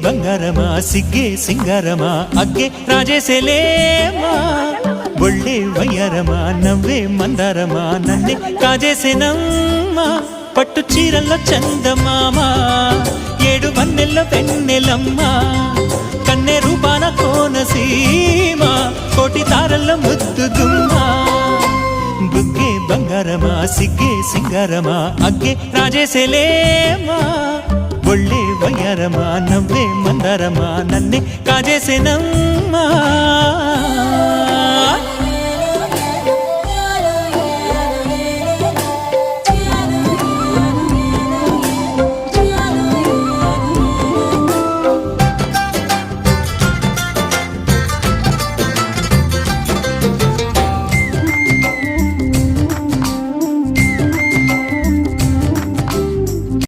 ಬಂಗಾರಮಾ ಸಿಗ್ಗೆ ಸಿಂಗಾರಮಾ ಅಗ್ಗೆ రాజేసేలేమా ఒళ్ళే వయ్యారమా నవ్వే మందారమా నన్నే కాజేసేనమ్మా పట్టు చీరల్లో చందమామ ఏడు వన్నెల్లో వెన్నెలమ్మ కన్నె రూపాన కోనసీమ కోటి తారల్లో ముద్దుగుమ్మా బుగ్గే బంగారమా సిగ్గే సింగారమా అగ్గే రాజేసేలేమా ఒళ్ళే వయ్యారమా నవ్వే మందారమా నన్నే కాజేసేనమ్మా